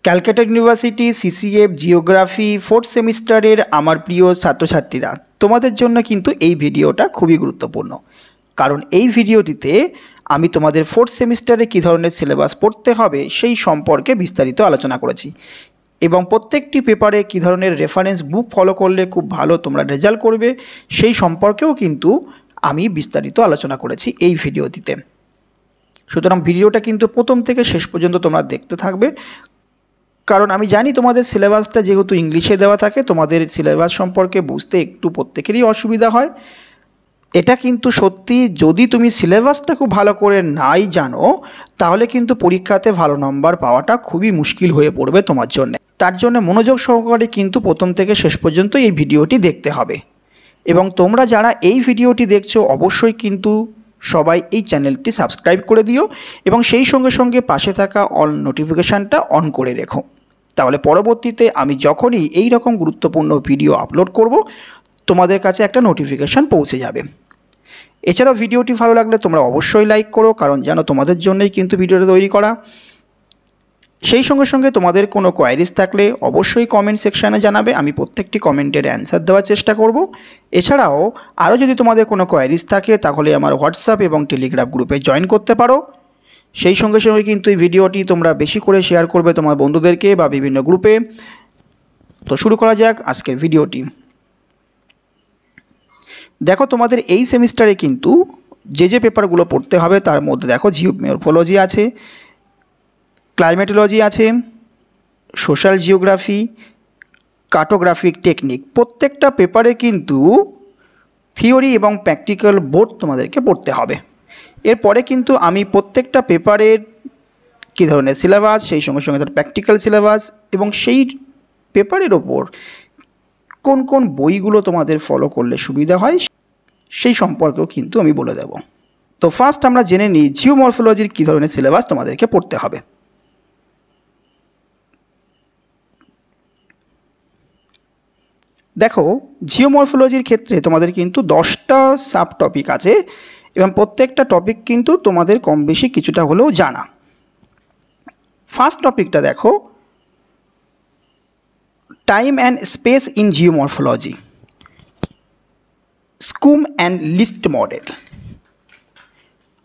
Calcutta university CCF geography fourth সেমিস্টারের আমার প্রিয় ছাত্রছাত্রীরা, তোমাদের জন্য কিন্তু এই ভিডিওটা খুবই গুরুত্বপূর্ণ। কারণ এই ভিডিওটিতে আমি তোমাদের ফোর্থ সেমিস্টারে কী ধরনের সিলেবাস পড়তে হবে সেই সম্পর্কে বিস্তারিত আলোচনা করেছি, এবং প্রত্যেকটি পেপারে কী ধরনের রেফারেন্স বুক ফলো করলে খুব ভালো তোমরা রেজাল্ট করবে সেই সম্পর্কেও কিন্তু আমি বিস্তারিত আলোচনা করেছি এই ভিডিওটিতে। সুতরাং ভিডিওটা কিন্তু প্রথম থেকে শেষ পর্যন্ত তোমরা দেখতে থাকবে, কারণ আমি জানি তোমাদের সিলেবাসটা যেহেতু ইংলিশে দেওয়া থাকে, তোমাদের সিলেবাস সম্পর্কে বুঝতে একটু প্রত্যেকেরই অসুবিধা হয়। এটা কিন্তু সত্যি, যদি তুমি সিলেবাসটা খুব ভালো করে নাই জানো তাহলে কিন্তু পরীক্ষাতে ভালো নম্বর পাওয়াটা খুবই মুশকিল হয়ে পড়বে তোমার জন্য। তার জন্য মনোযোগ সহকারে কিন্তু প্রথম থেকে শেষ পর্যন্ত এই ভিডিওটি দেখতে হবে। এবং তোমরা যারা এই ভিডিওটি দেখছো অবশ্যই কিন্তু সবাই এই চ্যানেলটি সাবস্ক্রাইব করে দিও, এবং সেই সঙ্গে সঙ্গে পাশে থাকা অল নোটিফিকেশানটা অন করে রেখো। তাহলে পরবর্তীতে আমি যখনই এই রকম গুরুত্বপূর্ণ ভিডিও আপলোড করব তোমাদের কাছে একটা নোটিফিকেশান পৌঁছে যাবে। এছাড়াও ভিডিওটি ভালো লাগলে তোমরা অবশ্যই লাইক করো, কারণ জানো তোমাদের জন্যই কিন্তু ভিডিওটা তৈরি করা। সেই সঙ্গে সঙ্গে তোমাদের কোনো কোয়ারিজ থাকলে অবশ্যই কমেন্ট সেকশানে জানাবে, আমি প্রত্যেকটি কমেন্টের অ্যান্সার দেওয়ার চেষ্টা করব। এছাড়াও আরও যদি তোমাদের কোনো কোয়ারিজ থাকে তাহলে আমার হোয়াটসঅ্যাপ এবং টেলিগ্রাম গ্রুপে জয়েন করতে পারো। সেই সঙ্গে সঙ্গে কিন্তু এই ভিডিওটি তোমরা বেশি করে শেয়ার করবে তোমার বন্ধুদেরকে বা বিভিন্ন গ্রুপে। তো শুরু করা যাক আজকের ভিডিওটি। দেখো, তোমাদের এই সেমিস্টারে কিন্তু যে পেপারগুলো পড়তে হবে তার মধ্যে দেখো জিওমর্ফোলজি আছে, ক্লাইমেটোলজি আছে, সোশ্যাল জিওগ্রাফি, কার্টোগ্রাফিক টেকনিক। প্রত্যেকটা পেপারে কিন্তু থিওরি এবং প্র্যাকটিক্যাল বোর্ড তোমাদেরকে পড়তে হবে। এরপরে কিন্তু আমি প্রত্যেকটা পেপারের কী ধরনের সিলেবাস, সেই সঙ্গে সঙ্গে তার প্র্যাকটিক্যাল সিলেবাস এবং সেই পেপারের ওপর কোন কোন বইগুলো তোমাদের ফলো করলে সুবিধা হয় সেই সম্পর্কেও কিন্তু আমি বলে দেব। তো ফার্স্ট আমরা জেনে নিই জিওমর্ফোলজির কী ধরনের সিলেবাস তোমাদেরকে পড়তে হবে। দেখো, জিওমর্ফোলজির ক্ষেত্রে তোমাদের কিন্তু 10টা সাব টপিক আছে, এবং প্রত্যেকটা টপিক কিন্তু তোমাদের কম বেশি কিছুটা হলেও জানা। ফার্স্ট টপিকটা দেখো, time and space in geomorphology, Schumm and Lichty model.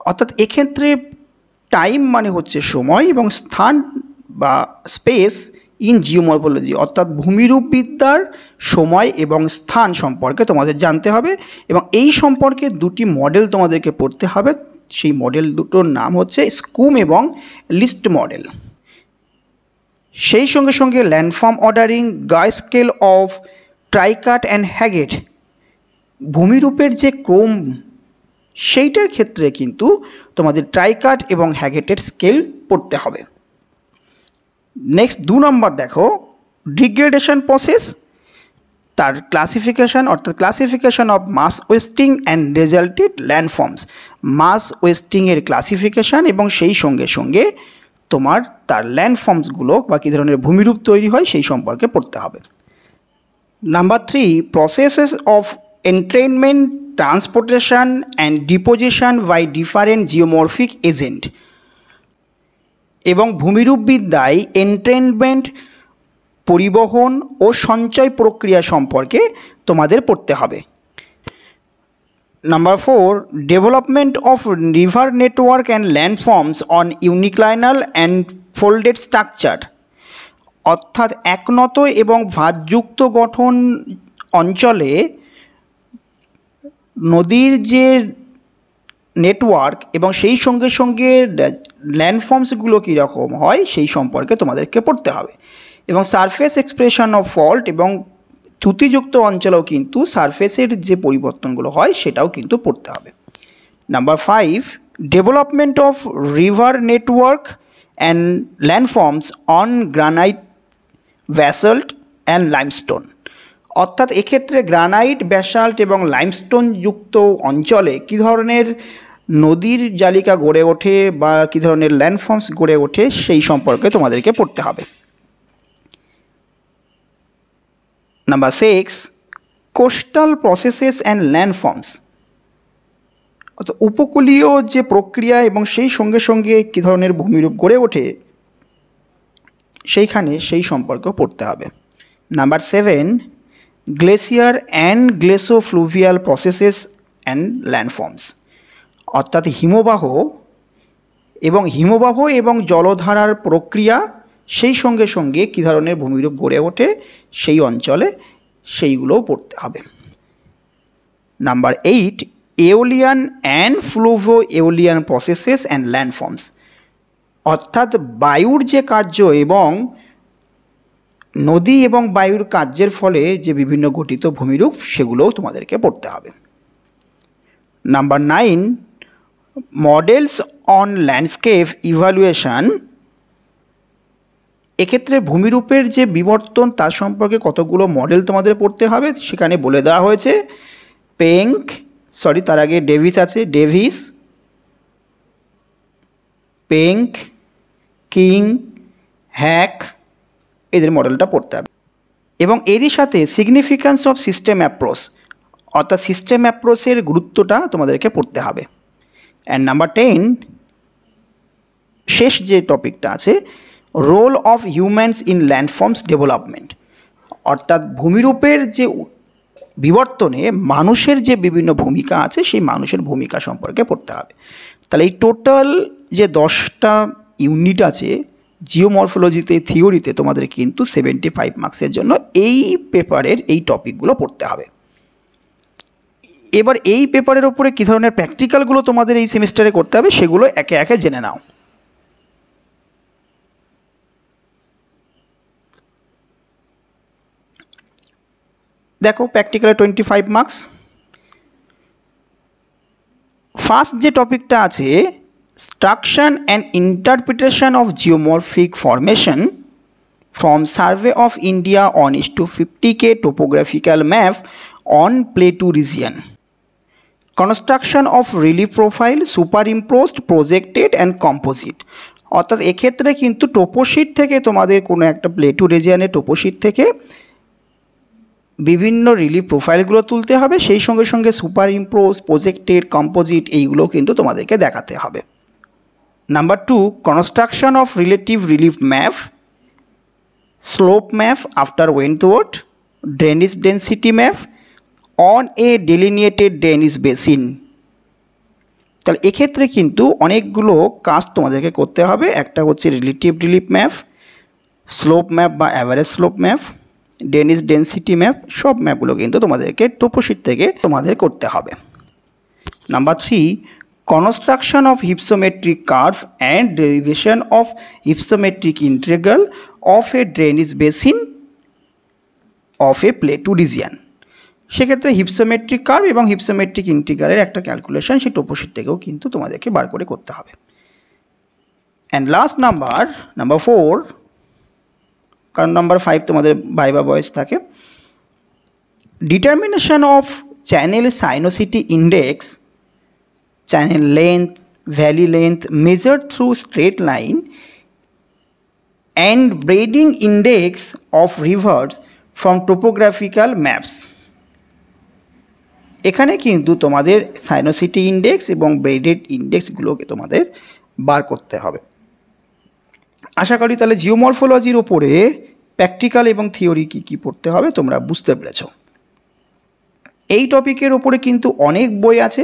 অর্থাৎ এক্ষেত্রে টাইম মানে হচ্ছে সময়, এবং স্থান বা স্পেস ইন জিওমর্ফোলজি অর্থাৎ ভূমিরূপবিদ্যার সময় এবং স্থান সম্পর্কে তোমাদের জানতে হবে, এবং এই সম্পর্কে দুটি মডেল তোমাদেরকে পড়তে হবে। সেই মডেল দুটোর নাম হচ্ছে স্কুম এবং লিস্ট মডেল। সেই সঙ্গে সঙ্গে ল্যান্ডফর্ম অর্ডারিং, গায় স্কেল অফ ট্রাইকাট অ্যান্ড হ্যাগেট, ভূমিরূপের যে ক্রম সেইটার ক্ষেত্রে কিন্তু তোমাদের ট্রাইকাট এবং হ্যাগেটের স্কেল পড়তে হবে। নেক্সট 2 নম্বর দেখো, ডিগ্রেডেশন প্রসেস, তার ক্লাসিফিকেশান অর্থাৎ classification of mass wasting and resulted landforms, mass ওয়েস্টিংয়ের ক্লাসিফিকেশান এবং সেই সঙ্গে সঙ্গে তোমার তার ল্যান্ডফর্মসগুলো বা কী ধরনের ভূমিরূপ তৈরি হয় সেই সম্পর্কে পড়তে হবে। Number 3, processes of entrainment, transportation and deposition by different geomorphic agent, এবং ভূমিরূপবিদ্যায় এন্ট্রেনমেন্ট, পরিবহন ও সঞ্চয় প্রক্রিয়া সম্পর্কে তোমাদের পড়তে হবে। Number 4, development of river network and landforms on uniclinal and folded structure, অর্থাৎ একনত এবং ভাঁজযুক্ত গঠন অঞ্চলে নদীর যে নেটওয়ার্ক এবং সেই সঙ্গে সঙ্গে ল্যান্ডফর্মসগুলো কীরকম হয় সেই সম্পর্কে তোমাদেরকে পড়তে হবে। এবং সারফেস এক্সপ্রেশন অফ ফল্ট, এবং চ্যুতিযুক্ত অঞ্চলেও কিন্তু সারফেসের যে পরিবর্তনগুলো হয় সেটাও কিন্তু পড়তে হবে। Number 5, development of river network and landforms on granite, basalt and limestone, অর্থাৎ এক্ষেত্রে গ্রানাইট, ব্যাসাল্ট এবং লাইমস্টোন যুক্ত অঞ্চলে কী ধরনের নদীর জালিকা গড়ে ওঠে বা কী ধরনের ল্যান্ডফর্মস গড়ে ওঠে সেই সম্পর্কে তোমাদেরকে পড়তে হবে। Number 6, coastal processes and landforms, অর্থাৎ উপকূলীয় যে প্রক্রিয়া এবং সেই সঙ্গে সঙ্গে কী ধরনের ভূমিরূপ গড়ে ওঠে সেইখানে সেই সম্পর্কেও পড়তে হবে। Number 7, glacier and glaciofluvial processes and landforms, অর্থাৎ হিমবাহ এবং জলধারার প্রক্রিয়া, সেই সঙ্গে সঙ্গে কী ধরনের ভূমিরূপ গড়ে ওঠে সেই অঞ্চলে, সেইগুলোও পড়তে হবে। Number 8, aeolian and fluvio aeolian processes and landforms, অর্থাৎ বায়ুর যে কার্য এবং নদী এবং বায়ুর কার্যের ফলে যে বিভিন্ন গঠিত ভূমিরূপ, সেগুলোও তোমাদেরকে পড়তে হবে। Number 9, models on landscape evaluation, এক্ষেত্রে ভূমিরূপের যে বিবর্তন তার সম্পর্কে কতগুলো মডেল তোমাদের পড়তে হবে, সেখানে বলে দেওয়া হয়েছে। তার আগে ডেভিস আছে, পেঙ্ক, কিং, হ্যাক, এদের মডেলটা পড়তে হবে। এবং এরই সাথে সিগনিফিক্যান্স অফ সিস্টেম অ্যাপ্রোচ, অর্থাৎ সিস্টেম অ্যাপ্রোচের গুরুত্বটা তোমাদেরকে পড়তে হবে। অ্যান্ড নাম্বার 10, শেষ যে টপিকটা আছে, role of humans in landforms development, অর্থাৎ ভূমিরূপের যে বিবর্তনে মানুষের যে বিভিন্ন ভূমিকা আছে, সেই মানুষের ভূমিকা সম্পর্কে পড়তে হবে। তাহলে এই টোটাল যে 10টা ইউনিট আছে জিওমরফোলজিতে, থিওরিতে, তোমাদের কিন্তু 75 মার্কসের জন্য এই পেপারের এই টপিকগুলো পড়তে হবে। এবার এই পেপারের ওপরে কী ধরনের প্র্যাকটিক্যালগুলো তোমাদের এই সেমিস্টারে করতে হবে, সেগুলো একে একে জেনে নাও। দেখো, প্র্যাকটিক্যালে 25 মার্কস। ফার্স্ট যে টপিকটা আছে, structure and interpretation of geomorphic formation from survey of India on 50K topographical map on plateau region, construction of relief profile, super imposed, projected and composite, অর্থাৎ এক্ষেত্রে কিন্তু টোপোশিট থেকে তোমাদের কোনো একটা প্লেটু রিজিয়নের টোপোশিট থেকে বিভিন্ন রিলিফ প্রোফাইলগুলো তুলতে হবে, সেই সঙ্গে সঙ্গে সুপার ইম্পোজ, প্রজেক্টেড, কম্পোজিট, এইগুলোও কিন্তু তোমাদেরকে দেখাতে হবে। Number 2, construction of relative relief map, slope map after Wentworth, drainage density map on a delineated drainage basin. তাহলে এক্ষেত্রে কিন্তু অনেকগুলো কাজ তোমাদেরকে করতে হবে। একটা হচ্ছে relative relief map, slope map বা average slope map, drainage density map, সব ম্যাপগুলো কিন্তু তোমাদেরকে টোপোশিট থেকে তোমাদের করতে হবে। Number 3, construction of hypsometric curve and derivation of hypsometric integral of a drainage basin of a plateau region. সেক্ষেত্রে হিপসোমেট্রিক কার্ভ এবং হিপসোমেট্রিক ইন্টিগ্রালের একটা ক্যালকুলেশন সেই টোপোশিট থেকেও কিন্তু তোমাদেরকে বার করে করতে হবে। অ্যান্ড লাস্ট নাম্বার 4, কারণ নাম্বার 5 তোমাদের ভাইবা বয়েস থাকে, determination of channel sinuosity index, channel length, valley length measured through straight line and braiding index of rivers from topographical maps. এখানে কিন্তু তোমাদের সাইনোসিটি ইন্ডেক্স এবং ব্রেডেড ইন্ডেক্সগুলোকে তোমাদের বার করতে হবে। আশা করি তাহলে জিওমরফোলজির ওপরে প্র্যাকটিক্যাল এবং থিওরি কী পড়তে হবে তোমরা বুঝতে পেরেছ। এই টপিকের ওপরে কিন্তু অনেক বই আছে,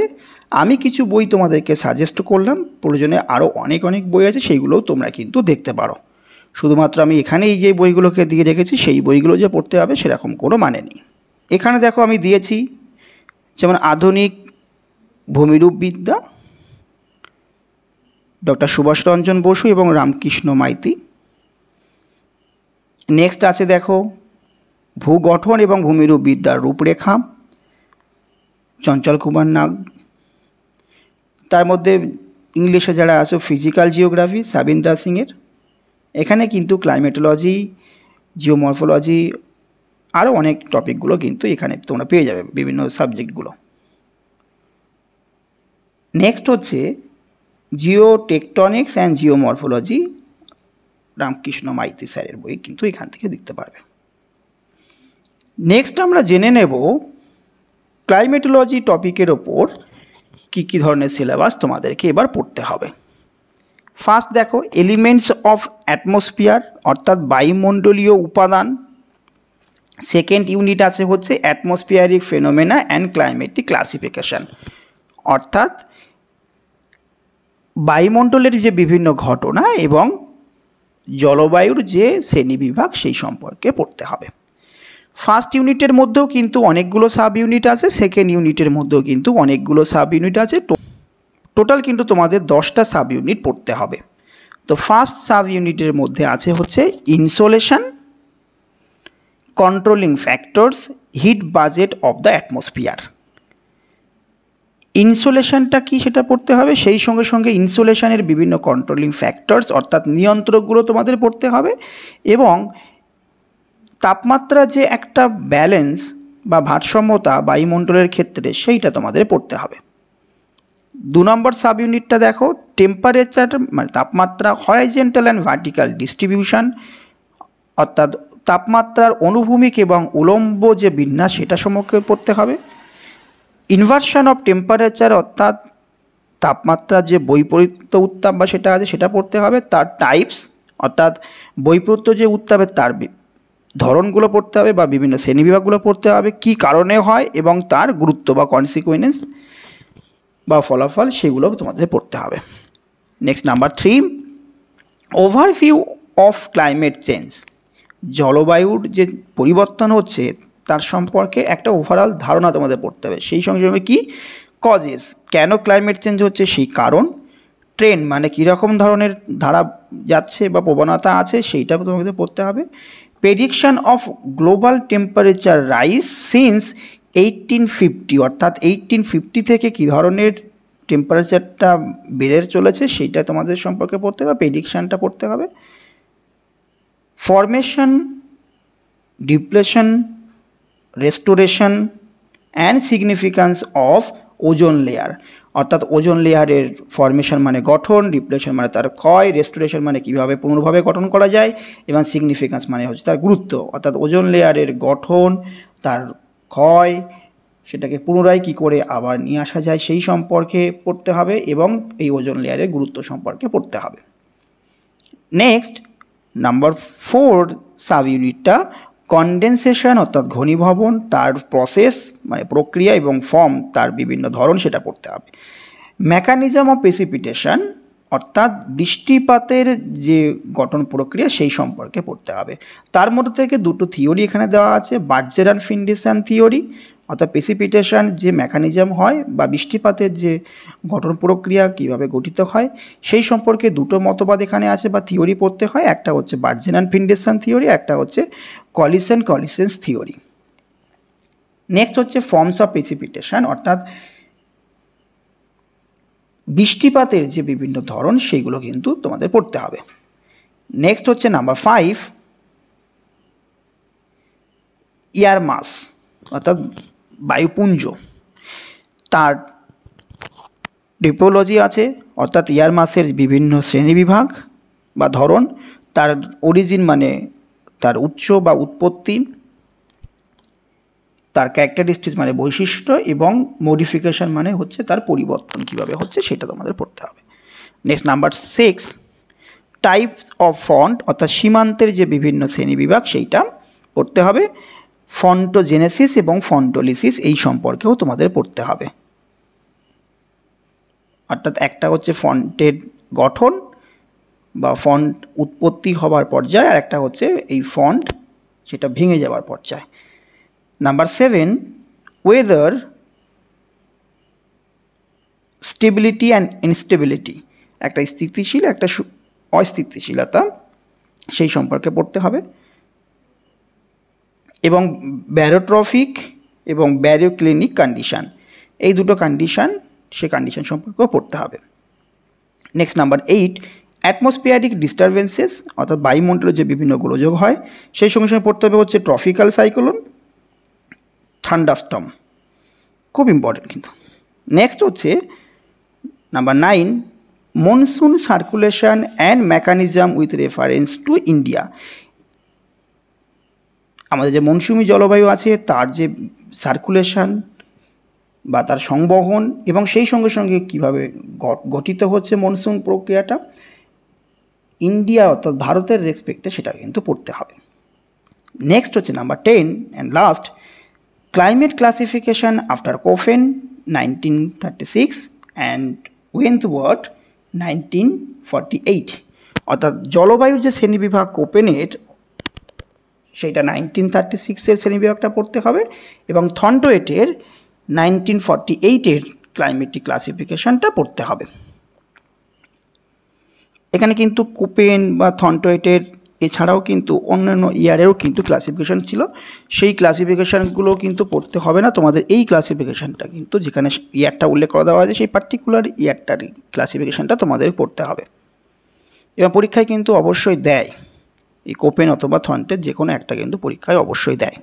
আমি কিছু বই তোমাদেরকে সাজেস্ট করলাম, প্রয়োজনে আরও অনেক বই আছে, সেইগুলোও তোমরা কিন্তু দেখতে পারো। শুধুমাত্র আমি এখানে এই যে বইগুলোকে দিয়ে রেখেছি সেই বইগুলো যে পড়তে হবে সেরকম কোনো মানে নেই। এখানে দেখো আমি দিয়েছি যেমন আধুনিক ভূমিরূপবিদ্যা, ডক্টর সুভাষ রঞ্জন বসু এবং রামকৃষ্ণ মাইতি। নেক্সট আছে দেখো ভূগঠন এবং ভূমিরূপবিদ্যার রূপরেখা, চঞ্চল কুমার নাগ। তার মধ্যে ইংলিশে যারা আছে ফিজিক্যাল জিওগ্রাফি সাবিন্দ্রা সিংয়ের। এখানে কিন্তু ক্লাইমেটোলজি, জিওমরফোলজি, আরও অনেক টপিকগুলো কিন্তু এখানে তোমরা পেয়ে যাবে, বিভিন্ন সাবজেক্টগুলো। নেক্সট হচ্ছে geotectonics and geomorphology, Ramkrishna Maiti স্যারের বই কিন্তু এখান থেকে দেখতে পারবে। নেক্সট আমরা জেনে নেব ক্লাইমেটোলজি টপিকের ওপর কী ধরনের সিলেবাস তোমাদেরকে এবার পড়তে হবে। ফার্স্ট দেখো এলিমেন্টস অফ অ্যাটমসফিয়ার অর্থাৎ বায়ুমণ্ডলীয় উপাদান। সেকেন্ড ইউনিট আছে হচ্ছে atmospheric phenomena and climatic classification, অর্থাৎ বায়ুমণ্ডলের যে বিভিন্ন ঘটনা এবং জলবায়ুর যে শ্রেণীবিভাগ সেই সম্পর্কে পড়তে হবে। ফার্স্ট ইউনিটের মধ্যেও কিন্তু অনেকগুলো সাব ইউনিট আছে, সেকেন্ড ইউনিটের মধ্যেও কিন্তু অনেকগুলো সাব ইউনিট আছে। টোটাল কিন্তু তোমাদের 10টা সাব ইউনিট পড়তে হবে। তো ফার্স্ট সাব ইউনিটের মধ্যে আছে হচ্ছে insolation, controlling factors, heat budget of the atmosphere. ইনসোলেশনটা কি সেটা পড়তে হবে, সেই সঙ্গে সঙ্গে ইনসোলেশনের বিভিন্ন কন্ট্রোলিং ফ্যাক্টরস অর্থাৎ নিয়ন্ত্রকগুলো তোমাদের পড়তে হবে, এবং তাপমাত্রা যে একটা ব্যালেন্স বা ভারসাম্যতা বায়ুমণ্ডলের ক্ষেত্রে সেইটা তোমাদের পড়তে হবে। 2 নম্বর সাব ইউনিটটা দেখো, টেম্পারেচার মানে তাপমাত্রা, হরাইজন্টাল অ্যান্ড ভার্টিক্যাল ডিস্ট্রিবিউশন, অর্থাৎ তাপমাত্রার অনুভূমিক এবং উলম্ব যে বিন্যাস সেটা সম্পর্কে পড়তে হবে। ইনভার্সন অফ টেম্পারেচার, অর্থাৎ তাপমাত্রার যে বৈপরীত্য উত্তাপ বা সেটা আছে সেটা পড়তে হবে। তার টাইপস, অর্থাৎ বৈপরীত্য যে উত্তাপের তার ধরনগুলো পড়তে হবে বা বিভিন্ন শ্রেণীবিভাগগুলো পড়তে হবে, কী কারণে হয় এবং তার গুরুত্ব বা কনসিকুয়েন্স বা ফলাফল সেগুলো তোমাদের পড়তে হবে। Next number 3, overview of climate change. জলবায়ুর যে পরিবর্তন হচ্ছে তার সম্পর্কে একটা ওভারঅল ধারণা তোমাদের পড়তে হবে। সেই সঙ্গে সঙ্গে কী কজেস, কেন ক্লাইমেট চেঞ্জ হচ্ছে সেই কারণ, ট্রেন্ড মানে কীরকম ধরনের ধারা যাচ্ছে বা প্রবণতা আছে সেইটা তোমাদের পড়তে হবে। Prediction of global temperature rise since 1850, অর্থাৎ 1850 থেকে কী ধরনের টেম্পারেচারটা বেড়ে চলেছে সেইটা তোমাদের সম্পর্কে পড়তে হবে, প্রেডিকশানটা পড়তে হবে। Formation, depletion, restoration and significance of ozone layer, অর্থাৎ ওজোন লেয়ারের ফরমেশন মানে গঠন, ডিপ্লেশন মানে তার ক্ষয়, রেস্টোরেশন মানে কীভাবে পুনর্ভাবে গঠন করা যায়, এবং সিগনিফিক্যান্স মানে হচ্ছে তার গুরুত্ব, অর্থাৎ ওজোন লেয়ারের গঠন, তার ক্ষয়, সেটাকে পুনরায় কী করে আবার নিয়ে আসা যায় সেই সম্পর্কে পড়তে হবে, এবং এই ওজোন লেয়ারের গুরুত্ব সম্পর্কে পড়তে হবে। নেক্সট নাম্বার 4 সাব ইউনিটটা কনডেনসেশন, অর্থাৎ ঘনীভবন, তার প্রসেস মানে প্রক্রিয়া এবং ফর্ম তার বিভিন্ন ধরন সেটা পড়তে হবে। মেকানিজম অফ প্রেসিপিটেশন, অর্থাৎ বৃষ্টিপাতের যে গঠন প্রক্রিয়া সেই সম্পর্কে পড়তে হবে। তার মধ্যে থেকে 2টো থিওরি এখানে দেওয়া আছে, বার্জেরান-ফিন্ডেশন থিওরি, অর্থাৎ প্রেসিপিটেশন যে মেকানিজম হয় বা বৃষ্টিপাতের যে গঠন প্রক্রিয়া কীভাবে গঠিত হয় সেই সম্পর্কে 2টো মতবাদ এখানে আছে বা থিওরি পড়তে হয়। একটা হচ্ছে বার্জেরান-ফিন্ডেশন থিওরি, একটা হচ্ছে কলিসেন্স থিওরি। নেক্সট হচ্ছে ফর্মস অফ প্রেসিপিটেশন, অর্থাৎ বৃষ্টিপাতের যে বিভিন্ন ধরন সেইগুলো কিন্তু তোমাদের পড়তে হবে। নেক্সট হচ্ছে নাম্বার 5 এয়ার মাস, অর্থাৎ বায়ুপুঞ্জ, তার টিপোলজি আছে, অর্থাৎ এয়ার মাসের বিভিন্ন শ্রেণীবিভাগ বা ধরন, তার অরিজিন মানে তার উৎস বা উৎপত্তি, তার ক্যারেক্টারিস্টিক্স মানে বৈশিষ্ট্য, এবং মডিফিকেশন মানে হচ্ছে তার পরিবর্তন কীভাবে হচ্ছে সেটা তোমাদের পড়তে হবে। Next number 6 types of font, অর্থাৎ সীমান্তের যে বিভিন্ন শ্রেণীবিভাগ সেইটা পড়তে হবে। ফন্টোজেনেসিস এবং ফন্টোলিসিস এই সম্পর্কেও তোমাদের পড়তে হবে, অর্থাৎ একটা হচ্ছে ফন্টের গঠন বা ফন্ট উৎপত্তি হবার পর্যায়ে, আর একটা হচ্ছে এই ফন্ট সেটা ভেঙে যাওয়ার পর্যায়ে। Number 7 weather, stability and instability, একটা স্থিতিশীল একটা অস্থিতিশীলতা সেই সম্পর্কে পড়তে হবে, এবং ব্যারোট্রফিক এবং ব্যারিওক্লিনিক কন্ডিশান, এই 2টো কন্ডিশান সেই কন্ডিশান সম্পর্কেও পড়তে হবে। নেক্সট নাম্বার 8 অ্যাটমসফিয়ারিক ডিস্টারবেন্সেস, অর্থাৎ বায়ুমণ্ডলে যে বিভিন্ন গোলযোগ হয় সেই সঙ্গে সঙ্গে পড়তে হবে হচ্ছে ট্রপিক্যাল সাইক্লোন, থান্ডারস্টর্ম, খুব ইম্পর্টেন্ট কিন্তু। নেক্সট হচ্ছে number 9 monsoon circulation and mechanism with reference to India, আমাদের যে মৌসুমি জলবায়ু আছে তার যে সার্কুলেশন বা তার সংবহন, এবং সেই সঙ্গে সঙ্গে কীভাবে গঠিত হচ্ছে মনসুন প্রক্রিয়াটা, ইন্ডিয়া অর্থাৎ ভারতের রেসপেক্টে সেটা কিন্তু পড়তে হবে। নেক্সট হচ্ছে number 10 and last, climate classification after Koppen 1936 and Wentworth 1948, অর্থাৎ জলবায়ুর যে শ্রেণীবিভাগ কোপেনের সেইটা 1936-এর শ্রেণীবিভাগটা পড়তে হবে এবং থর্নটোয়েটের 1948-এর ক্লাইমেটিক ক্লাসিফিকেশনটা পড়তে হবে। এখানে কিন্তু কোপেন বা থর্নটোয়েটের এছাড়াও কিন্তু অন্যান্য ইয়ারেরও কিন্তু ক্লাসিফিকেশন ছিল, সেই ক্লাসিফিকেশানগুলো কিন্তু পড়তে হবে না। তোমাদের এই ক্লাসিফিকেশানটা কিন্তু যেখানে ইয়ারটা উল্লেখ করা দেওয়া আছে সেই পার্টিকুলার ইয়ারটার ক্লাসিফিকেশানটা তোমাদের পড়তে হবে এবং পরীক্ষায় কিন্তু অবশ্যই দেয়, এই কোপেন অথবা থর্নটোয়েট যে কোনো একটা কিন্তু পরীক্ষায় অবশ্যই দেয়।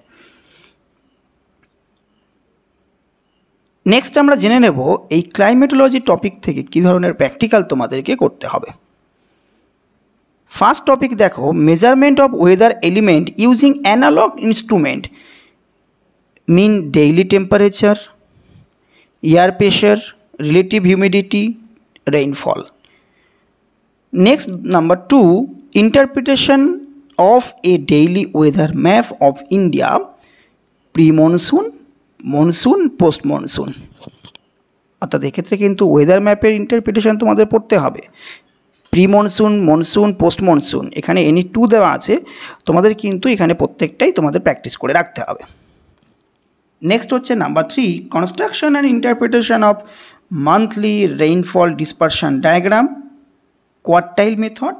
নেক্সট আমরা জেনে নেব এই ক্লাইমেটোলজি টপিক থেকে কী ধরনের প্র্যাকটিক্যাল তোমাদেরকে করতে হবে। ফার্স্ট টপিক দেখো, measurement of weather element using analog instrument mean daily temperature, air pressure, relative humidity, rainfall. Next number 2, interpretation of a daily weather map of India, pre monsoon, monsoon, post monsoon. অর্থাৎ এক্ষেত্রে কিন্তু weather ম্যাপের interpretation তোমাদের পড়তে হবে। Pre monsoon, monsoon, post monsoon, এখানে any 2 দেওয়া আছে, তোমাদের কিন্তু এখানে প্রত্যেকটাই তোমাদের প্র্যাকটিস করে রাখতে হবে। নেক্সট হচ্ছে number 3, construction and interpretation of monthly rainfall dispersion diagram, quartile method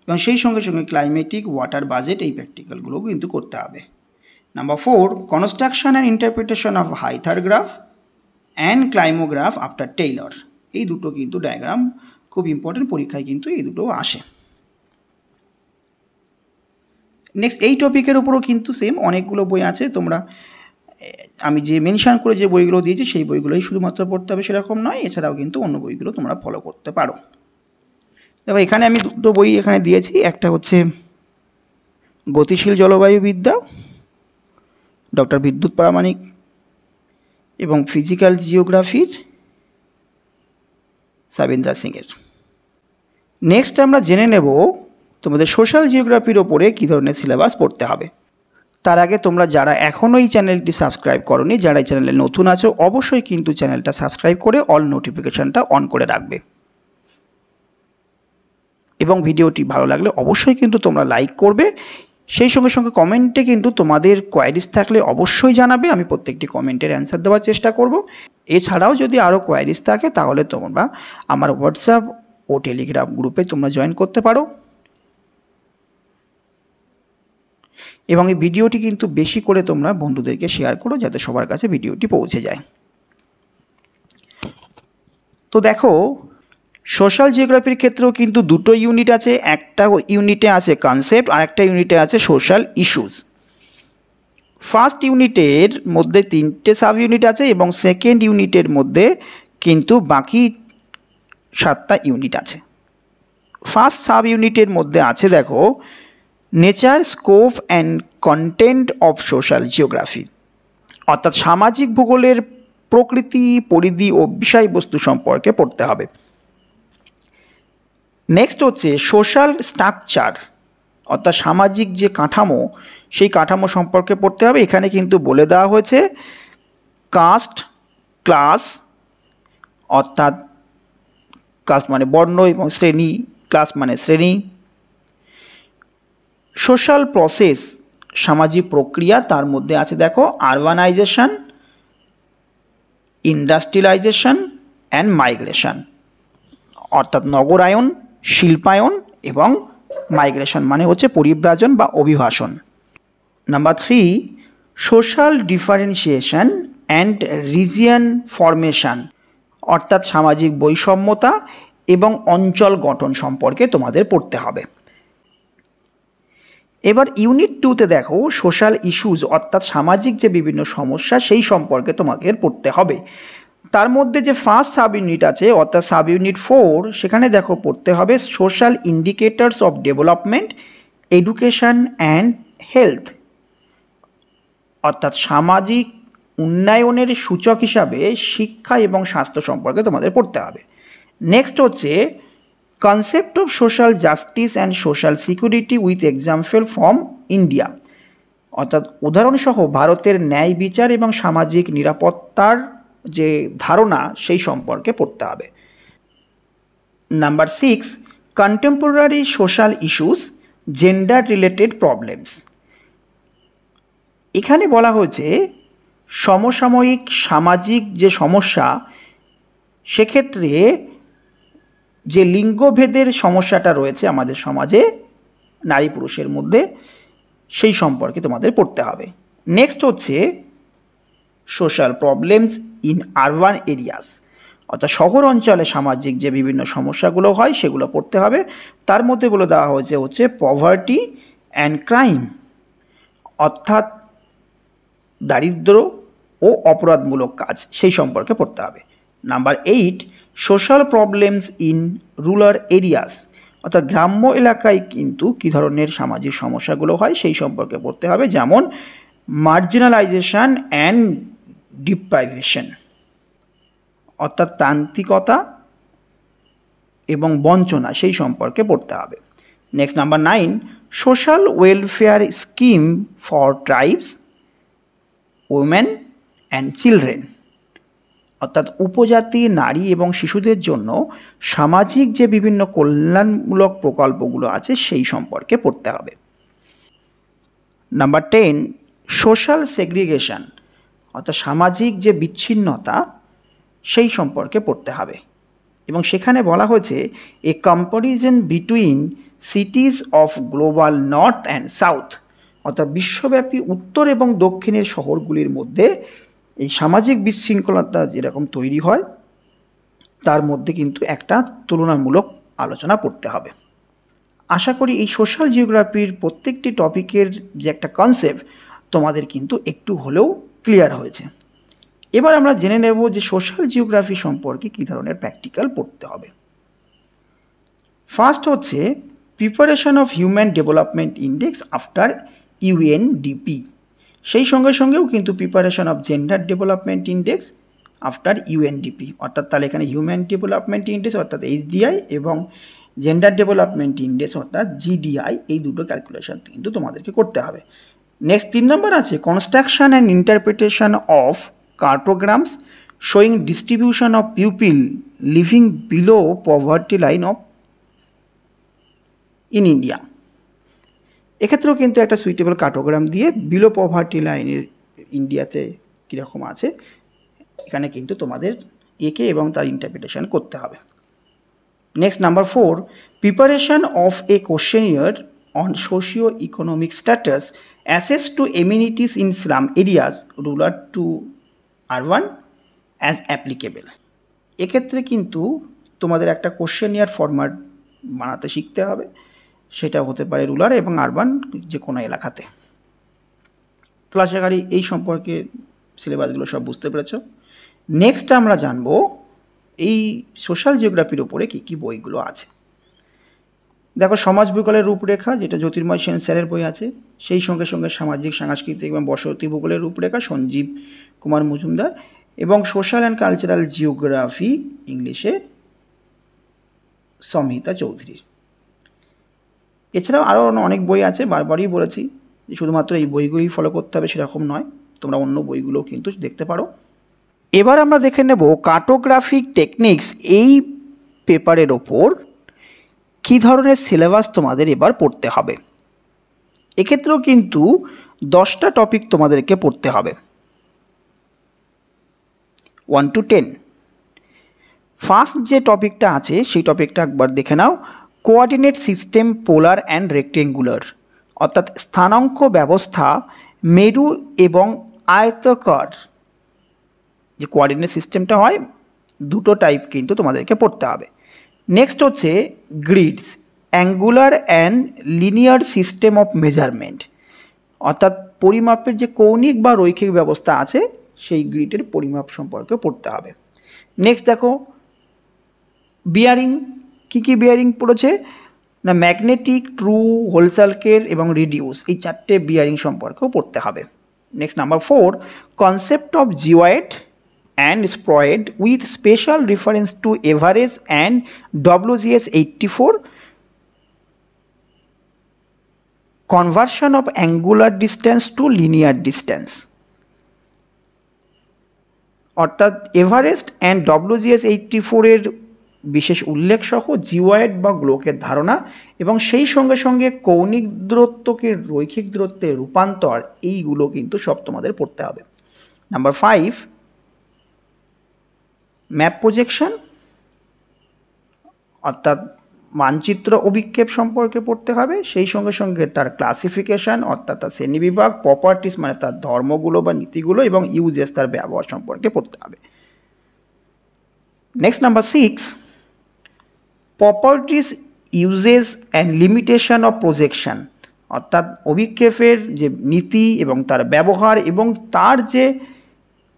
এবং সেই সঙ্গে সঙ্গে ক্লাইমেটিক ওয়াটার বাজেট, এই প্র্যাকটিক্যালগুলোও কিন্তু করতে হবে। Number 4, construction and interpretation of hythergraph and climograph after Taylor, এই দুটো কিন্তু ডায়াগ্রাম খুব ইম্পর্টেন্ট, পরীক্ষায় কিন্তু এই দুটো আসে। নেক্সট এই টপিকের উপরও কিন্তু সেম অনেকগুলো বই আছে, তোমরা আমি যে মেনশান করে যে বইগুলো দিয়েছি সেই বইগুলোই শুধুমাত্র পড়তে হবে সেরকম নয়, এছাড়াও কিন্তু অন্য বইগুলো তোমরা ফলো করতে পারো। দেখো এখানে আমি দুটো বই এখানে দিয়েছি, একটা হচ্ছে গতিশীল জলবায়ুবিদ্যা ডক্টর বিদ্যুৎ প্রামাণিক এবং ফিজিক্যাল জিওগ্রাফির সাবিন্দ্রা সিংয়ের। নেক্সট আমরা জেনে নেব তোমাদের সোশ্যাল জিওগ্রাফির ওপরে কী ধরনের সিলেবাস পড়তে হবে। তার আগে তোমরা যারা এখনও এই চ্যানেলটি সাবস্ক্রাইব করোনি, যারা এই চ্যানেলে নতুন আছো, অবশ্যই কিন্তু চ্যানেলটা সাবস্ক্রাইব করে অল নোটিফিকেশানটা অন করে রাখবে এবং ভিডিওটি ভালো লাগলে অবশ্যই কিন্তু তোমরা লাইক করবে। সেই সঙ্গে সঙ্গে কমেন্টে কিন্তু তোমাদের কোয়ারিজ থাকলে অবশ্যই জানাবে, আমি প্রত্যেকটি কমেন্টের অ্যান্সার দেওয়ার চেষ্টা করব। এছাড়াও যদি আরও কোয়ারিজ থাকে তাহলে তোমরা আমার হোয়াটসঅ্যাপ ও টেলিগ্রাম গ্রুপে তোমরা জয়েন করতে পারো এবং এই ভিডিওটি কিন্তু বেশি করে তোমরা বন্ধুদেরকে শেয়ার করো যাতে সবার কাছে ভিডিওটি পৌঁছে যায়। তো দেখো সোশ্যাল জিওগ্রাফির ক্ষেত্রেও কিন্তু দুটো ইউনিট আছে, একটা ইউনিটে আছে কনসেপ্ট আর একটা ইউনিটে আছে সোশ্যাল ইস্যুস। ফার্স্ট ইউনিটের মধ্যে 3টে সাব ইউনিট আছে এবং সেকেন্ড ইউনিটের মধ্যে কিন্তু বাকি 7টা ইউনিট আছে। ফার্স্ট সাব ইউনিটের মধ্যে আছে দেখো nature, scope and content of social geography, অর্থাৎ সামাজিক ভূগোলের প্রকৃতি, পরিধি ও বিষয়বস্তু সম্পর্কে পড়তে হবে। নেক্সট হচ্ছে সোশ্যাল স্ট্রাকচার, অর্থাৎ সামাজিক যে কাঠামো সেই কাঠামো সম্পর্কে পড়তে হবে। এখানে কিন্তু বলে দেওয়া হয়েছে কাস্ট, ক্লাস, অর্থাৎ কাস্ট মানে বর্ণ এবং শ্রেণী, ক্লাস মানে শ্রেণী। সোশ্যাল প্রসেস, সামাজিক প্রক্রিয়া, তার মধ্যে আছে দেখো আরবানাইজেশন, ইন্ডাস্ট্রিয়ালাইজেশন অ্যান্ড মাইগ্রেশন, অর্থাৎ নগরায়ন, শিল্পায়ন এবং মাইগ্রেশন মানে হচ্ছে পরিব্রাজন বা অভিবাসন। Number 3, social differentiation and region formation, অর্থাৎ সামাজিক বৈষম্যতা এবং অঞ্চল গঠন সম্পর্কে তোমাদের পড়তে হবে। এবার ইউনিট 2তে দেখো সোশ্যাল ইস্যুস, অর্থাৎ সামাজিক যে বিভিন্ন সমস্যা সেই সম্পর্কে তোমাকে পড়তে হবে। তার মধ্যে যে ফার্স্ট সাব ইউনিট আছে অর্থাৎ সাব ইউনিট 4, সেখানে দেখো পড়তে হবে social indicators of development, education and health, অর্থাৎ সামাজিক উন্নয়নের সূচক হিসাবে শিক্ষা এবং স্বাস্থ্য সম্পর্কে তোমাদের পড়তে হবে। নেক্সট হচ্ছে concept of social justice and social security with example from India, অর্থাৎ উদাহরণসহ ভারতের ন্যায় বিচার এবং সামাজিক নিরাপত্তার যে ধারণা সেই সম্পর্কে পড়তে হবে। Number 6, contemporary social issues, gender related problems. এখানে বলা হয়েছে সমসাময়িক সামাজিক যে সমস্যা, সেক্ষেত্রে যে লিঙ্গভেদের সমস্যাটা রয়েছে আমাদের সমাজে নারী পুরুষের মধ্যে, সেই সম্পর্কে তোমাদের পড়তে হবে। নেক্সট হচ্ছে social problems in urban areas, অর্থাৎ শহর অঞ্চলে সামাজিক যে বিভিন্ন সমস্যাগুলো হয় সেগুলো পড়তে হবে। তার মধ্যে বলে দেওয়া হচ্ছে পভার্টি অ্যান্ড ক্রাইম, অর্থাৎ দারিদ্র ও অপরাধমূলক কাজ, সেই সম্পর্কে পড়তে হবে। Number 8, social problems in rural areas, অর্থাৎ গ্রাম্য এলাকায় কিন্তু কী ধরনের সামাজিক সমস্যাগুলো হয় সেই সম্পর্কে পড়তে হবে, যেমন মার্জিনালাইজেশন অ্যান্ড ডিপ্রাইভেশন, অর্থাৎ প্রান্তিকতা এবং বঞ্চনা, সেই সম্পর্কে পড়তে হবে। Next number 9, social welfare scheme for tribes, women and children, অর্থাৎ উপজাতি নারী এবং শিশুদের জন্য সামাজিক যে বিভিন্ন কল্যাণমূলক প্রকল্পগুলো আছে সেই সম্পর্কে পড়তে হবে। নাম্বার 10, সোশ্যাল সেগ্রিগেশন, অর্থাৎ সামাজিক যে বিচ্ছিন্নতা সেই সম্পর্কে পড়তে হবে। এবং সেখানে বলা হয়েছে a comparison between cities of global north and south, অর্থাৎ বিশ্বব্যাপী উত্তর এবং দক্ষিণের শহরগুলির মধ্যে এই সামাজিক বিশৃঙ্খলতা যেরকম তৈরি হয় তার মধ্যে কিন্তু একটা তুলনামূলক আলোচনা পড়তে হবে। আশা করি এই সোশ্যাল জিওগ্রাফির প্রত্যেকটি টপিকের যে একটা কনসেপ্ট তোমাদের কিন্তু একটু হলেও ক্লিয়ার হয়েছে। এবার আমরা জেনে নেব যে সোশ্যাল জিওগ্রাফি সম্পর্কে কী ধরনের প্র্যাকটিক্যাল পড়তে হবে। ফার্স্ট হচ্ছে preparation of human development index after UNDP, সেই সঙ্গেও কিন্তু preparation of gender development index after UNDP, অর্থাৎ তাহলে এখানে হিউম্যান ডেভেলপমেন্ট ইন্ডেক্স অর্থাৎ এইচডিআই এবং জেন্ডার ডেভেলপমেন্ট ইন্ডেক্স অর্থাৎ জিডিআই, এই দুটো ক্যালকুলেশন কিন্তু তোমাদেরকে করতে হবে। নেক্সট 3 নম্বর আছে construction and interpretation of cartograms showing distribution of pupil living below poverty line of in India. এক্ষেত্রেও কিন্তু একটা সুইটেবল কার্টোগ্রাম দিয়ে বিলো পভার্টি লাইনের ইন্ডিয়াতে কীরকম আছে এখানে কিন্তু তোমাদের একে এবং তার ইন্টারপ্রিটেশন করতে হবে। Next number 4, preparation of a questionnaire on socio economic status assess to amenities in slum areas rural to urban as applicable. এক্ষেত্রে কিন্তু তোমাদের একটা কোশ্চেনিয়ার ফরম্যাট বানাতে শিখতে হবে, সেটা হতে পারে রুরাল এবং আরবান যে কোনো এলাকাতে। তো আশা করি এই সম্পর্কে সিলেবাসগুলো সব বুঝতে পেরেছ। নেক্সট আমরা জানবো এই সোশ্যাল জিওগ্রাফির উপরে কী কী বইগুলো আছে। দেখো, সমাজ ভূগোলের রূপরেখা, যেটা জ্যোতির্ময় সেন স্যারের বই আছে, সেই সঙ্গে সামাজিক সাংস্কৃতিক এবং বসতি ভূগোলের রূপরেখা সঞ্জীব কুমার মজুমদার, এবং সোশ্যাল অ্যান্ড কালচারাল জিওগ্রাফি ইংলিশে সমহিতা চৌধুরীর। এছাড়াও আরও অনেক বই আছে, বারবারই বলেছি যে শুধুমাত্র এই বইগুলোই ফলো করতে হবে সেরকম নয়, তোমরা অন্য বইগুলোও কিন্তু দেখতে পারো। এবার আমরা দেখে নেব কার্টোগ্রাফিক টেকনিক্স এই পেপারের ওপর কী ধরনের সিলেবাস তোমাদের এবার পড়তে হবে। এক্ষেত্রেও কিন্তু 10টা টপিক তোমাদেরকে পড়তে হবে 1 to 10। ফার্স্ট যে টপিকটা আছে সেই টপিকটা একবার দেখে নাও, coordinate system polar and rectangular, অর্থাৎ স্থানাঙ্ক ব্যবস্থা মেরু এবং আয়তাকার যে কোঅর্ডিনেট সিস্টেমটা হয় দুটো টাইপ কিন্তু তোমাদেরকে পড়তে হবে। নেক্সট হচ্ছে greets, angular and linear system of measurement, অর্থাৎ পরিমাপের যে কৌণিক বা রৈখিক ব্যবস্থা আছে সেই গ্রিডের পরিমাপ সম্পর্কে পড়তে হবে। নেক্সট দেখো বিয়ারিং, কী বিয়ারিং পড়েছে না, ম্যাগনেটিক, ট্রু, হোল সার্কেল এবং রিডিউস, এই 4টে বিয়ারিং সম্পর্কেও পড়তে হবে। Next number 4, concept of geoid and spread with special reference to average and WGS 84 conversion of angular distance to linear distance। অর্থাৎ এভারেস্ট অ্যান্ড WGS 84 এর বিশেষ উল্লেখ সহ জিওয়েড বা গ্লোকের ধারণা এবং সেই সঙ্গে সঙ্গে কৌণিক দূরত্বকে রৈখিক দূরত্বে রূপান্তর, এইগুলো কিন্তু সব তোমাদের পড়তে হবে। নাম্বার 5 ম্যাপ প্রজেকশন, অর্থাৎ মানচিত্র অভিক্ষেপ সম্পর্কে পড়তে হবে, সেই সঙ্গে সঙ্গে তার ক্লাসিফিকেশন অর্থাৎ তার শ্রেণীবিভাগ, প্রপার্টিস মানে তার ধর্মগুলো বা নীতিগুলো, এবং ইউজেস তার ব্যবহার সম্পর্কে পড়তে হবে। Next number 6 properties, uses and limitation of projection, অর্থাৎ অভিক্ষেপের যে নীতি এবং তার ব্যবহার এবং তার যে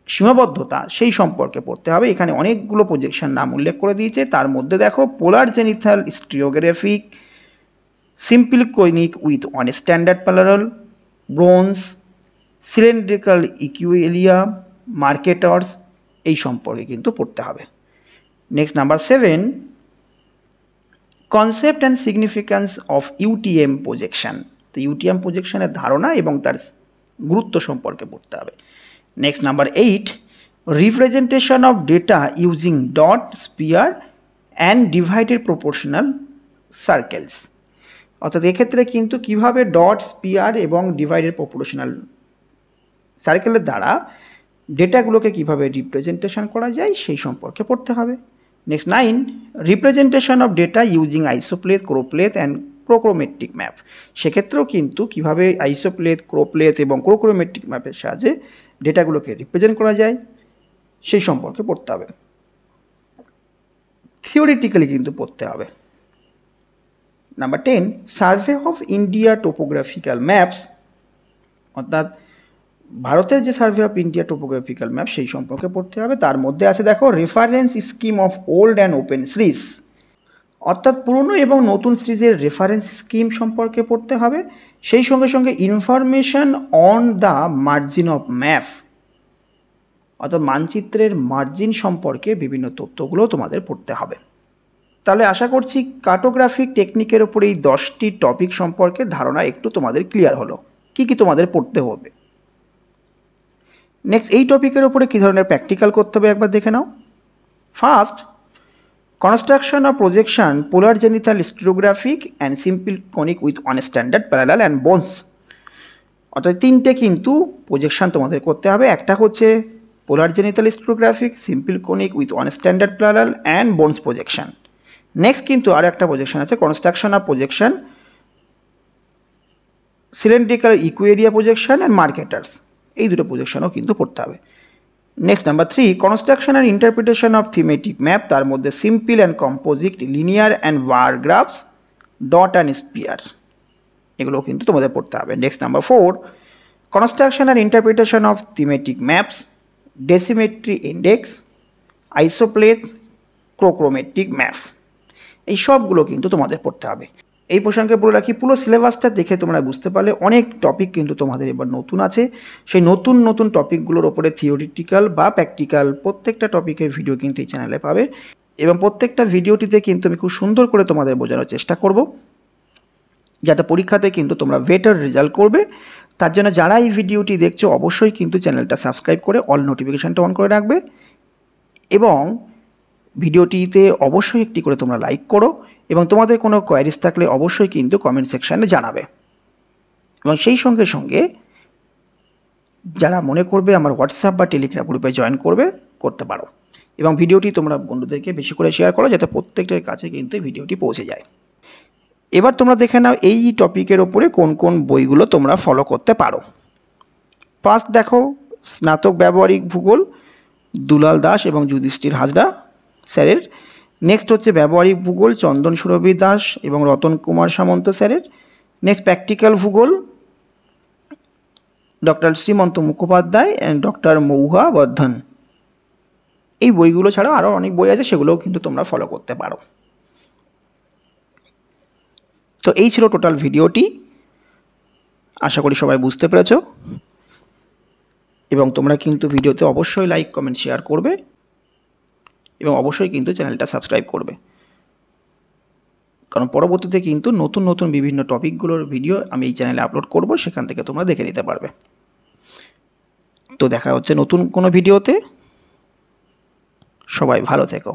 সীমাবদ্ধতা সেই সম্পর্কে পড়তে হবে। এখানে অনেকগুলো প্রজেকশন নাম উল্লেখ করে দিয়েছে, তার মধ্যে দেখো polar zenithal stereographic, simple conic with one standard parallel, bronze, cylindrical equal area, Mercator's, এই সম্পর্কে কিন্তু পড়তে হবে। Next number 7 concept and significance of UTM projection, তো ইউটিএম প্রজেকশনের ধারণা এবং তার গুরুত্ব সম্পর্কে পড়তে হবে। Next number 8 representation of data using dot, sphere and divided proportional circles, অর্থাৎ এক্ষেত্রে কিন্তু কীভাবে ডট, স্পিয়ার এবং ডিভাইডেড প্রপোর্শনাল সার্কেলের দ্বারা ডেটাগুলোকে কীভাবে রিপ্রেজেন্টেশন করা যায় সেই সম্পর্কে পড়তে হবে। Next 9 representation of data using isopleth, choropleth and chorochromatic map, সেক্ষেত্রেও কিন্তু কীভাবে আইসোপ্লেথ, ক্রোপ্লেথ এবং ক্রোক্রোমেট্রিক ম্যাপের সাহায্যে ডেটাগুলোকে রিপ্রেজেন্ট করা যায় সেই সম্পর্কে পড়তে হবে। থিওরিটিক্যালি কিন্তু পড়তে হবে। Number 10 survey of India topographical maps, অর্থাৎ ভারতের যে survey of India topographical map সেই সম্পর্কে পড়তে হবে। তার মধ্যে আছে দেখো reference scheme of old and open series, অর্থাৎ পুরনো এবং নতুন সিরিজের রেফারেন্স স্কিম সম্পর্কে পড়তে হবে। সেই সঙ্গে সঙ্গে information on the margin of map, অর্থাৎ মানচিত্রের মার্জিন সম্পর্কে বিভিন্ন তথ্যগুলো তোমাদের পড়তে হবে। তাহলে আশা করছি কার্টোগ্রাফিক টেকনিকের ওপর এই 10টি টপিক সম্পর্কে ধারণা একটু তোমাদের ক্লিয়ার হলো, কি কি তোমাদের পড়তে হবে। নেক্সট এই টপিকের ওপরে কী ধরনের প্র্যাকটিক্যাল করতে হবে একবার দেখে নাও। First construction of projection polar zenithal stereographic and simple conic with one standard parallel and Bonne's, অর্থাৎ 3টে কিন্তু প্রজেকশন তোমাদের করতে হবে। একটা হচ্ছে polar zenithal stereographic, simple conic with one standard parallel and Bonne's projection. Next কিন্তু আর একটা প্রজেকশন আছে construction of projection cylindrical equal area projection and Mercator's, এই দুটো প্রজেকশনও কিন্তু পড়তে হবে। Next number 3 construction and interpretation of thematic map, তার মধ্যে simple and composite, linear and bar graphs, dot and sphere, এগুলো কিন্তু তোমাদের পড়তে হবে। Next number 4 construction and interpretation of thematic maps, dasymetric index, isopleth, chorochromatic map, এই সবগুলো কিন্তু তোমাদের পড়তে হবে। এই প্রসঙ্গে বলে রাখি পুরো সিলেবাসটা দেখে তোমরা বুঝতে পারলে অনেক টপিক কিন্তু তোমাদের এবার নতুন আছে, সেই নতুন নতুন টপিকগুলোর ওপরে থিওরিটিক্যাল বা প্র্যাকটিক্যাল প্রত্যেকটা টপিকের ভিডিও কিন্তু এই চ্যানেলে পাবে, এবং প্রত্যেকটা ভিডিওটিতে কিন্তু আমি খুব সুন্দর করে তোমাদের বোঝানোর চেষ্টা করব যাতে পরীক্ষাতে কিন্তু তোমরা বেটার রেজাল্ট করবে। তার জন্য যারা এই ভিডিওটি দেখছো অবশ্যই কিন্তু চ্যানেলটা সাবস্ক্রাইব করে অল নোটিফিকেশানটা অন করে রাখবে, এবং ভিডিওটিতে অবশ্যই একটি করে তোমরা লাইক করো, এবং তোমাদের কোনো কোয়ারিজ থাকলে অবশ্যই কিন্তু কমেন্ট সেকশানে জানাবে। এবং সেই সঙ্গে সঙ্গে যারা মনে করবে আমার হোয়াটসঅ্যাপ বা টেলিগ্রাম গ্রুপে জয়েন করতে পারো, এবং ভিডিওটি তোমরা বন্ধুদেরকে বেশি করে শেয়ার করো যাতে প্রত্যেকটার কাছে কিন্তু এই ভিডিওটি পৌঁছে যায়। এবার তোমরা দেখে নাও এই টপিকের ওপরে কোন কোন বইগুলো তোমরা ফলো করতে পারো। ফার্স্ট দেখো স্নাতক ব্যবহারিক ভূগোল, দুলাল দাস এবং যুধিষ্ঠির হাজরা স্যারের। নেক্সট হচ্ছে ব্যবহারিক ভূগোল, চন্দন সুরভি দাস এবং রতন কুমার সামন্ত স্যারের। নেক্সট প্র্যাকটিক্যাল ভূগোল, doctor Srimanta Mukhopadhyay and doctor Mouha Bardhan. এই বইগুলো ছাড়াও আরও অনেক বই আছে, সেগুলোও কিন্তু তোমরা ফলো করতে পারো। তো এই ছিল টোটাল ভিডিওটি, আশা করি সবাই বুঝতে পেরেছো। এবং তোমরা কিন্তু ভিডিওতে অবশ্যই লাইক কমেন্ট শেয়ার করবে এবং অবশ্যই কিন্তু চ্যানেলটা সাবস্ক্রাইব করবে, কারণ পরবর্তীতে কিন্তু নতুন নতুন বিভিন্ন টপিকগুলোর ভিডিও আমি এই চ্যানেলে আপলোড করব, সেখান থেকে তোমরা দেখে নিতে পারবে। তো দেখা হচ্ছে নতুন কোনো ভিডিওতে। সবাই ভালো থেকো।